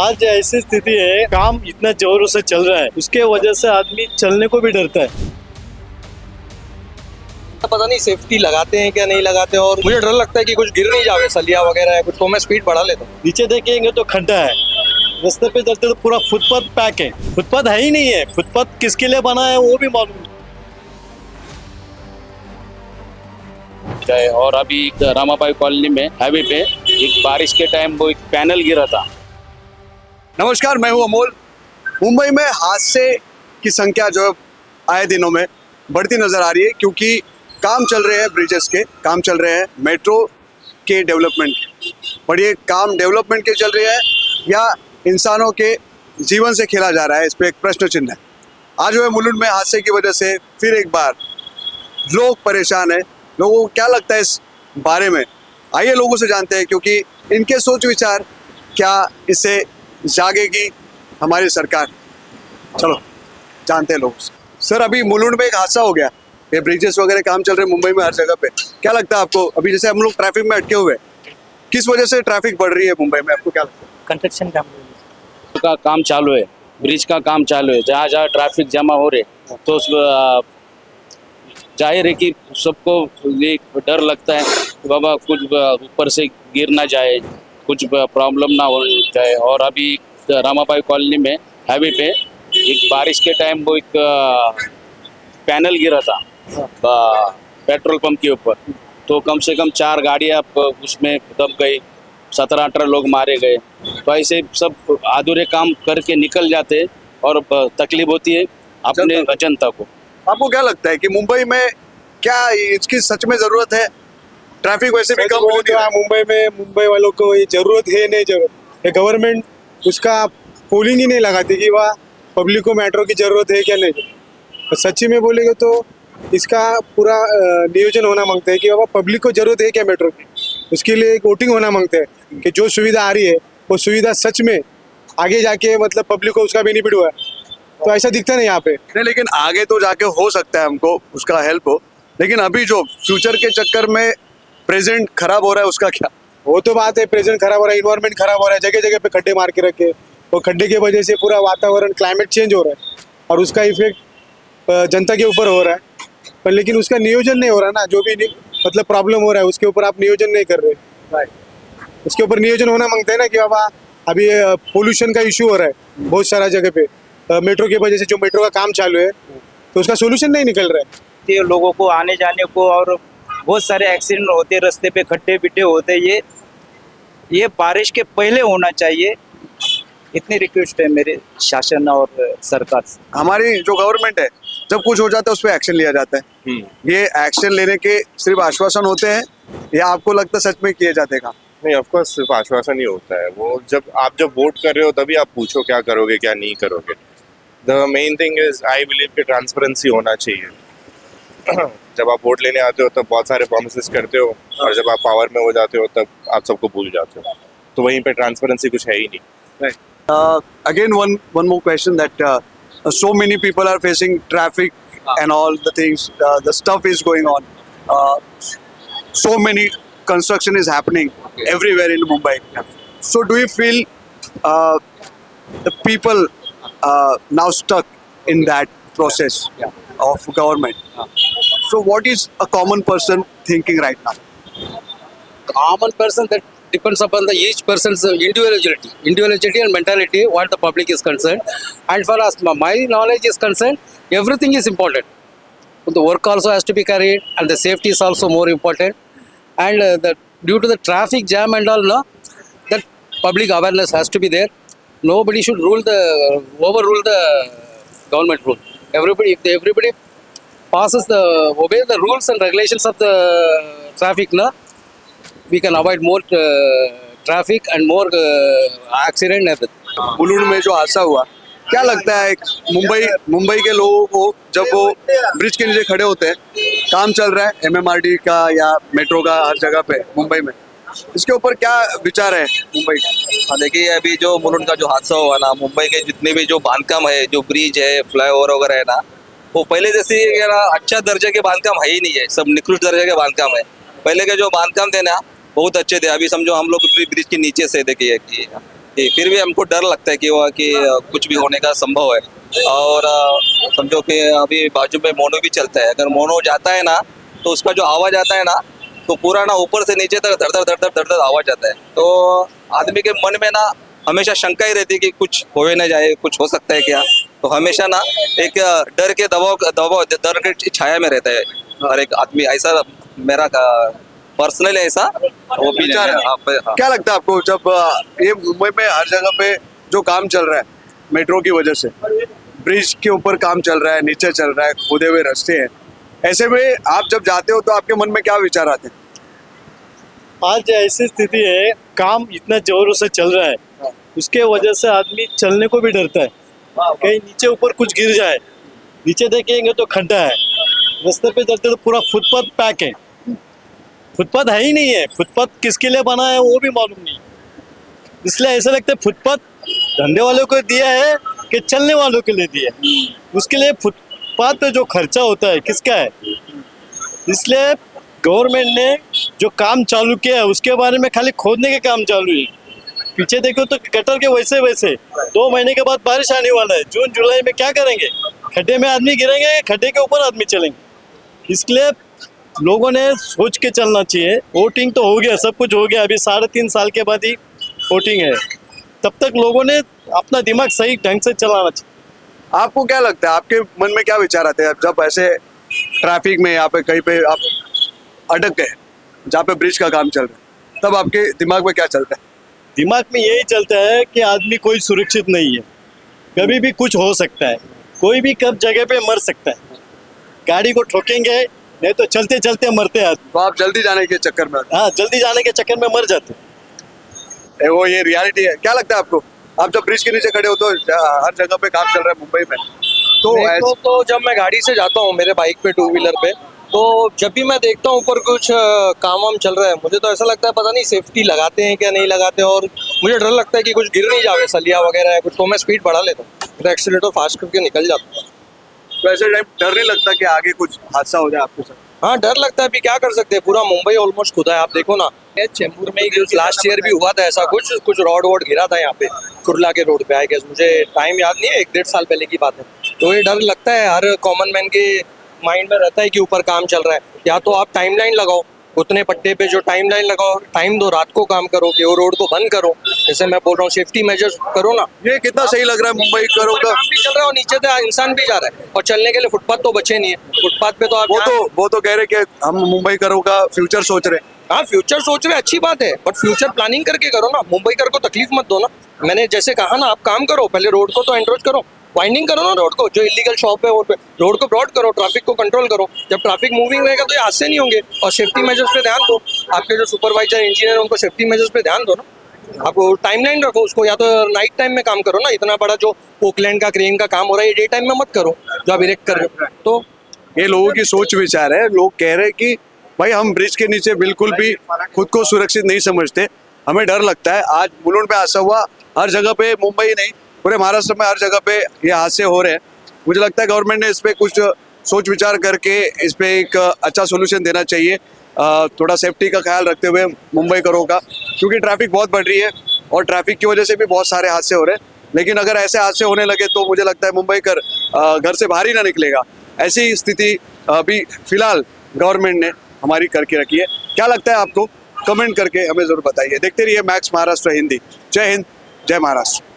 आज ऐसी स्थिति है, काम इतना जोरों से चल रहा है, उसके वजह से आदमी चलने को भी डरता है। पता नहीं सेफ्टी लगाते हैं क्या नहीं लगाते, और मुझे डर लगता है कि कुछ गिर नहीं जावे, सलिया वगैरह है कुछ, तो मैं स्पीड बढ़ा लेता हूँ। नीचे देखेंगे तो खड्डा है, रास्ते पे चलते तो पूरा फुटपाथ पैक है। फुटपाथ है ही नहीं है, फुटपाथ किसके लिए बना है वो भी मालूम नहीं। और अभी रामाबाई कॉलोनी में हाईवे पे एक बारिश के टाइम वो एक पैनल गिरा था। नमस्कार, मैं हूं अमोल। मुंबई में हादसे की संख्या जो आए दिनों में बढ़ती नजर आ रही है, क्योंकि काम चल रहे हैं, ब्रिजेस के काम चल रहे हैं, मेट्रो के डेवलपमेंट के। पर ये काम डेवलपमेंट के चल रहे हैं या इंसानों के जीवन से खेला जा रहा है, इस पर एक प्रश्न चिन्ह है। आज जो है मुलुंड में हादसे की वजह से फिर एक बार लोग परेशान हैं। लोगों को क्या लगता है इस बारे में, आइए लोगों से जानते हैं, क्योंकि इनके सोच विचार क्या इससे जागेगी हमारी सरकार। चलो जानते हैं लोगों से। सर, अभी मुलुंड में एक हादसा हो गया, ये ब्रिजेस वगैरह काम चल रहे हैं मुंबई में हर जगह पे। क्या लगता है आपको, अभी जैसे हम लोग ट्रैफिक में अटके हुए हैं, किस वजह से ट्रैफिक बढ़ रही है मुंबई में, आपको क्या लगता है? कंस्ट्रक्शन काम का काम चालू है, ब्रिज का काम चालू है, जहाँ जहाँ ट्रैफिक जमा हो रहे तो जाहिर है कि सबको ये डर लगता है कि बाबा कुछ ऊपर से गिर ना जाए, कुछ प्रॉब्लम ना हो जाए। और अभी रामाबाई कॉलोनी में हाईवे पे एक बारिश के टाइम वो एक पैनल गिरा था पेट्रोल पंप के ऊपर, तो कम से कम 4 गाड़ियाँ उसमें दब गई, 17-18 लोग मारे गए। तो ऐसे सब अधूरे काम करके निकल जाते और तकलीफ होती है अपने जनता को। आपको क्या लगता है कि मुंबई में क्या इसकी सच में जरूरत है? ट्रैफिक वैसे भी कम होती है मुंबई में, मुंबई वालों को ये जरूरत है नहीं जरूरत है, गवर्नमेंट उसका पोलिंग ही नहीं लगाती कि वह पब्लिक को मेट्रो की जरूरत है क्या नहीं। तो सच्ची में बोलेंगे तो इसका पूरा नियोजन होना मांगते हैं कि बाबा पब्लिक को जरूरत है क्या मेट्रो की। उसके लिए एक वोटिंग होना मांगते हैं कि जो सुविधा आ रही है वो सुविधा सच में आगे जाके मतलब पब्लिक को उसका बेनिफिट हुआ है। तो ऐसा दिखता नहीं यहाँ पे। नहीं, लेकिन आगे तो जाके हो सकता है हमको उसका हेल्प हो, लेकिन अभी जो फ्यूचर के चक्कर में प्रेजेंट खराब हो रहा है उसका क्या? वो तो बात है, प्रेजेंट खराब हो रहा है, इन्वायरमेंट खराब हो रहा है, जगह जगह पे खड्डे मार के रखे, और खड्डे की वजह से पूरा वातावरण क्लाइमेट चेंज हो रहा है और उसका इफेक्ट जनता के ऊपर हो रहा है। पर लेकिन उसका नियोजन नहीं हो रहा ना, जो भी मतलब प्रॉब्लम हो रहा है उसके ऊपर आप नियोजन नहीं कर रहे। उसके ऊपर नियोजन होना मांगते हैं ना कि बाबा अभी पोल्यूशन का इशू हो रहा है बहुत सारा जगह पे, मेट्रो की वजह से, जो मेट्रो का काम चालू है तो उसका सोल्यूशन नहीं निकल रहा है। लोगों को आने जाने को, और बहुत सारे एक्सीडेंट होते, रास्ते पे खड्डे बिड्डे होते, ये बारिश के पहले होना चाहिए। इतनी रिक्वेस्ट है मेरे शासन और सरकार से। हमारी जो गवर्नमेंट है, जब कुछ हो जाता है उस पर एक्शन लिया जाता है। ये एक्शन लेने के सिर्फ आश्वासन होते हैं या आपको लगता है सच में किए जाते काम? नहीं, ऑफ कोर्स सिर्फ आश्वासन ही होता है। वो जब आप वोट कर रहे हो तभी आप पूछो क्या करोगे क्या नहीं करोगे। The main thing is I believe कि ट्रांसपेरेंसी होना चाहिए। जब आप वोट लेने आते हो तब बहुत सारे प्रोमिसेस करते हो, और जब आप पावर में हो जाते हो तब आप सबको भूल जाते हो, तो वहीं पे ट्रांसपेरेंसी कुछ है ही नहीं। Again, one more question that so many people are facing traffic and all the things. The stuff is going on. So many construction is happening everywhere in Mumbai. So do you feel the people now stuck in that process of government? So what is a common person thinking right now? Common person, that depends upon the each person's individuality and mentality, what the public is concerned. And for us, my knowledge is concerned, everything is important. The work also has to be carried, and the safety is also more important. And due to the traffic jam and all, no, that public awareness has to be there. Nobody should overrule the government rule. If everybody obey the rules and regulations of the traffic, no, we can avoid more traffic and more accident. Mulund में जो हादसा हुआ, क्या लगता है मुंबई के लोगों को, जब वो ब्रिज के नीचे खड़े होते हैं, काम चल रहा है MMRT का या मेट्रो का हर जगह पे मुंबई में, इसके ऊपर क्या विचार है मुंबई का? देखिए, अभी जो मुलुंड का जो हादसा हुआ ना, मुंबई के जितने भी जो बांधकाम है, जो ब्रिज है, फ्लाईओवर वगैरह है ना, वो पहले जैसे अच्छा दर्जे के बांधकाम है ही नहीं है, सब निकृष्ट दर्जे के बांधकाम है। पहले के जो बांधकाम थे ना बहुत अच्छे थे। अभी समझो हम लोग ब्रिज के नीचे से देखिए कि फिर भी हमको डर लगता है कि कुछ भी होने का संभव है। और समझो कि अभी बाजू में मोनो भी चलता है, अगर मोनो जाता है ना तो उसका जो आवाज आता है ना तो पूरा ना ऊपर से नीचे तक धड़ धड़ धड़ धड़ धड़ आवाज आता है। तो आदमी के मन में ना हमेशा शंका ही रहती है कि कुछ होए ना जाए, कुछ हो सकता है क्या। तो हमेशा ना एक डर के डर के छाया में रहता है हर एक आदमी। ऐसा मेरा पर्सनल ऐसा वो विचार है। क्या लगता है आपको जब ये मुंबई में हर जगह पे जो काम चल रहा है मेट्रो की वजह से, ब्रिज के ऊपर काम चल रहा है, नीचे चल रहा है, खोदे हुए रास्ते हैं, ऐसे में आप जब जाते हो तो आपके मन में क्या विचार आते हैं? आज ऐसी स्थिति है, काम इतना जोरों से चल रहा है, उसके वजह से आदमी चलने को भी डरता है, कहीं नीचे ऊपर कुछ गिर जाए। नीचे देखेंगे तो खड्डा है, रास्ते पे चलते तो पूरा फुटपाथ पैक है। फुटपाथ है ही नहीं है, फुटपाथ किसके लिए बना है वो भी मालूम नहीं। इसलिए ऐसा लगता है फुटपाथ धंधे वालों को दिया है कि चलने वालों के लिए दिया है। उसके लिए फुटपाथ पे जो खर्चा होता है किसका है। इसलिए गवर्नमेंट ने जो काम चालू किया है उसके बारे में खाली खोदने के काम चालू है। पीछे देखो तो गटर के वैसे वैसे 2 महीने के बाद बारिश आने वाला है, जून जुलाई में क्या करेंगे? खड्डे में आदमी गिरेंगे, खड्डे के ऊपर आदमी चलेंगे। इसलिए लोगों ने सोच के चलना चाहिए। वोटिंग तो हो गया, सब कुछ हो गया, अभी 3.5 साल के बाद ही वोटिंग है, तब तक लोगों ने अपना दिमाग सही ढंग से चलाना चाहिए। आपको क्या लगता है, आपके मन में क्या विचार आते हैं जब ऐसे ट्रैफिक में यहाँ पे कहीं पे आप अटक गए जहाँ पे ब्रिज का काम चल रहा है, तब आपके दिमाग में क्या चलता है? दिमाग में यही चलता है कि आदमी कोई सुरक्षित नहीं है, कभी भी कुछ हो सकता है, कोई भी कब जगह पे मर सकता है। गाड़ी को ठोकेंगे नहीं तो चलते चलते मरते हैं आदमी। तो आप जल्दी जाने के चक्कर में, हाँ, जल्दी जाने के चक्कर में मर जाते हैं। वो ये रियलिटी है। क्या लगता है आपको, आप जब ब्रिज के नीचे खड़े हो तो हर जगह पे काम चल रहा है मुंबई में, तो जब मैं गाड़ी से जाता हूँ मेरे बाइक पे, 2 व्हीलर पे, तो जब भी मैं देखता हूँ ऊपर कुछ काम वाम चल रहा है, मुझे तो ऐसा लगता है पता नहीं सेफ्टी लगाते हैं क्या नहीं लगाते, और मुझे डर लगता है कि कुछ गिर नहीं जावे, सलिया वगैरह है कुछ, तो मैं स्पीड बढ़ा लेता हूँ, तो एक्सीलेटर फास्ट करके निकल जाता हूँ। तो ऐसे टाइम डर नहीं लगता कि आगे कुछ हादसा हो जाए आपके साथ? हाँ, डर लगता है, अभी क्या कर सकते हैं, पूरा मुंबई ऑलमोस्ट खुदा है। आप देखो ना, चेंबूर में लास्ट ईयर भी हुआ था ऐसा कुछ रोड वोड गिरा था यहाँ पे, कुर्ला के रोड पे, आई गेस, मुझे टाइम याद नहीं है, 1-1.5 साल पहले की बात है। तो ये डर लगता है, हर कॉमन मैन के माइंड में रहता है कि ऊपर काम चल रहा है। या तो आप टाइमलाइन लगाओ, उतने पट्टे पे जो टाइमलाइन लगाओ, टाइम दो, रात को काम करो कि वो रोड को बंद करो। जैसे मैं बोल रहा हूँ, सेफ्टी मेजर्स करो ना। ये कितना सही लग रहा है मुंबई करो का, काम भी चल रहा है और नीचे से इंसान भी जा रहा है, और चलने के लिए फुटपाथ तो बचे नहीं है। फुटपाथ पे तो आप वो तो कह रहे कि हम मुंबई करो का फ्यूचर सोच रहे हैं। हाँ, फ्यूचर सोच रहे, अच्छी बात है, बट फ्यूचर प्लानिंग करके करो ना। मुंबई कर को तकलीफ मत दो ना। मैंने जैसे कहा ना, आप काम करो, पहले रोड को तो एंट्रोच करो, वाइंडिंग करो ना रोड को, जो इलीगल शॉप है रोड को ब्रॉड करो, ट्रैफिक को कंट्रोल करो। जब ट्रैफिक मूविंग रहेगा तो ये हादसे नहीं होंगे। और सेफ्टी मेजर्स पे ध्यान दो, आपके जो सुपरवाइजर इंजीनियर उनको सेफ्टी मेजर्स पे ध्यान दो ना। आप टाइमलाइन रखो उसको, या तो नाइट टाइम में काम करो ना। इतना बड़ा जो पोकलैंड का क्रेन का काम हो रहा है, ये डे टाइम में मत करो जो आप इरेक्ट कर रहे हो। तो ये लोगों की सोच विचार है। लोग कह रहे हैं कि भाई हम ब्रिज के नीचे बिल्कुल भी खुद को सुरक्षित नहीं समझते, हमें डर लगता है। आज मुलुंड में हादसा हुआ, हर जगह पे, मुंबई नहीं पूरे महाराष्ट्र में हर जगह पे ये हादसे हो रहे हैं। मुझे लगता है गवर्नमेंट ने इस पे कुछ सोच विचार करके इस पे एक अच्छा सोल्यूशन देना चाहिए, थोड़ा सेफ्टी का ख्याल रखते हुए मुंबई करो का, क्योंकि ट्रैफिक बहुत बढ़ रही है और ट्रैफिक की वजह से भी बहुत सारे हादसे हो रहे हैं। लेकिन अगर ऐसे हादसे होने लगे तो मुझे लगता है मुंबई कर घर से बाहर ही ना निकलेगा। ऐसी स्थिति अभी फिलहाल गवर्नमेंट ने हमारी करके रखी है। क्या लगता है आपको, कमेंट करके हमें जरूर बताइए। देखते रहिए मैक्स महाराष्ट्र हिंदी। जय हिंद, जय महाराष्ट्र।